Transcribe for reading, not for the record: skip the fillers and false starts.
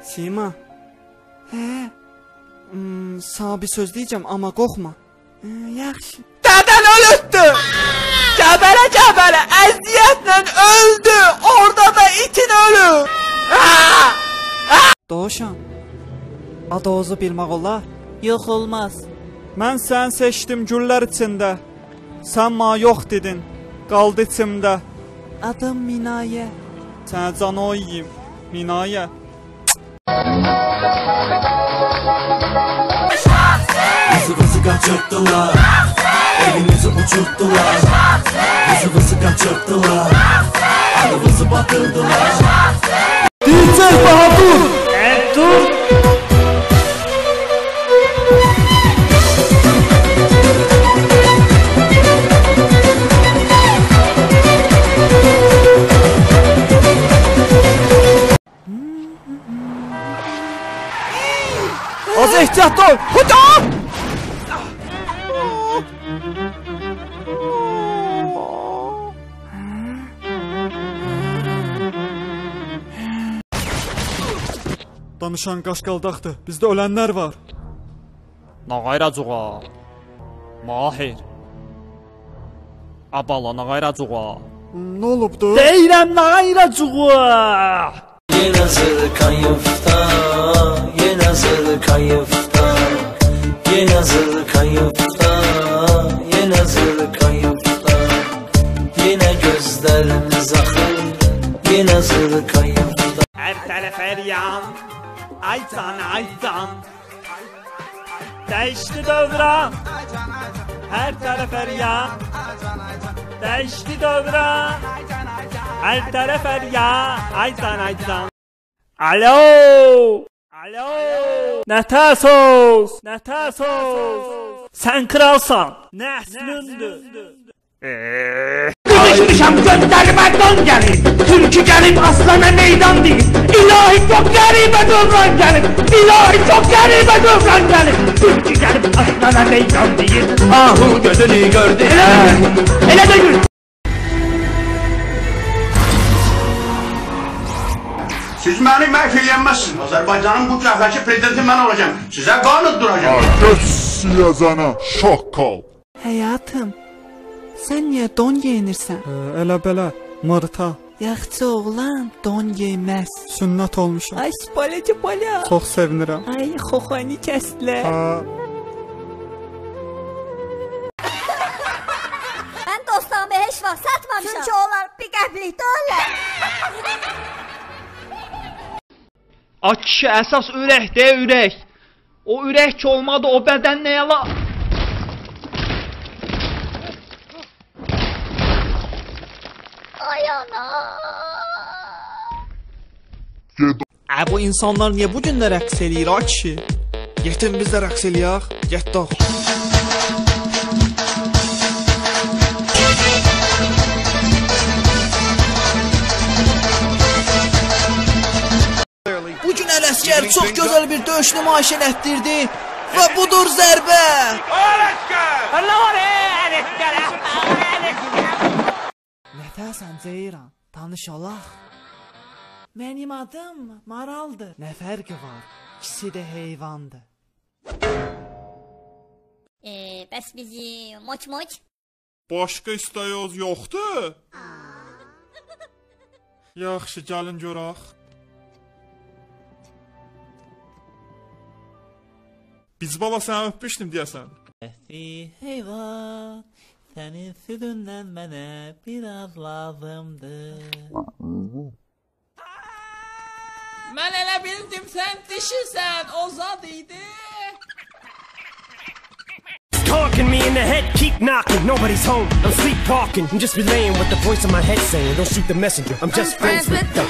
Sima. Sana bir söz deyəcəm, amma qorxma. Yaxşı. Dədən ölübdü. Gəbərə əziyyətlə öldü. Orada da itin ölür. Doğuşan. Adozu bilmək olar? Yox, olmaz. Mən sən seçdim güllər içində. Sən ma yox dedin. Qaldı içimdə. Adım Minayə. Sənə can oyayım. Minayə. Bizi kaçırttılar, evimizi uçurttular. Bizi kaçırttılar, adımızı batırdılar. DJ Bahadur! Dur! Az ehtiyatlı ol! Hadi! Danışan qaşqaldaqdır. Bizdə ölənlər var. Nağayracuğa. Mahir. Abala nağayracuğa. Nə olubdu? Deyirəm nağayracuğa. Yenazır kayıfta, yenazır kayıfta, yenazır kayıfta, yenazır kayıfta. Yine gözlerimiz akır, yenazır kayıfta. Her taraf her yan, aytan aytan. Değişti dövran, her taraf her yan. Değişti dövran, her taraf her yan, aytan aytan. Alo, alo. Ne tersos, ne tersos. Sen kralsan, neslündür. Düşmüşəm gözlərimə don gəlir. Türkü gəlib aslana meydan deyir. İlahi çox qəribə dövran gəlir. İlahi çox qəribə dövran gəlir. Türkü gəlib aslana meydan deyir. Ahu gözünü gördü. Elə deyil. Siz məni məhv eləyənməzsiniz. Azərbaycanın bu cəhdəki prezidenti mən olacağım. Sizə qanun duracağım. Göz şokkal. Həyatım. Sən niyə don geyinirsən? Elə belə, mırta. Yaxşı oğlan don geyməz. Sünnət olmuşam. Ay spalacı bala. Çox sevinirəm. Ay xoxani kəsdilər. Mən dostlarımı heç vaxt satmamışam. Çünki onlar bir qəblikdə ölər. A kişi əsas ürək de ürək. O ürək ki olmadı o bədən nəyə la... Ay ana. Bu insanlar niyə bu gün də rəqs eləyir ay kişi? Yetin biz də rəqs eləyək. Getdik. Bugün Ələsgər çox gözəl bir döyüş nümayiş etdirdi və budur zərbə. Nətəsən Ceyran, tanış olaq. Mənim adım Maraldır. Nə fərqi var? İkisi də heyvandır. Bəs bizi moç. Başqa istəyiniz yoxdur? Yaxşı, gəlin görək. Biz baba səni öpmüşdüm deyəsən. Heyvan, sənin südündən mənə biraz lazımdır. Mən elə bildim sən dişisən, o zad idi. Talking me in the head, keep knocking, nobody's home. I'm sleepwalking, I'm just relaying what the voice in my head saying. Don't shoot the messenger, I'm just friends with the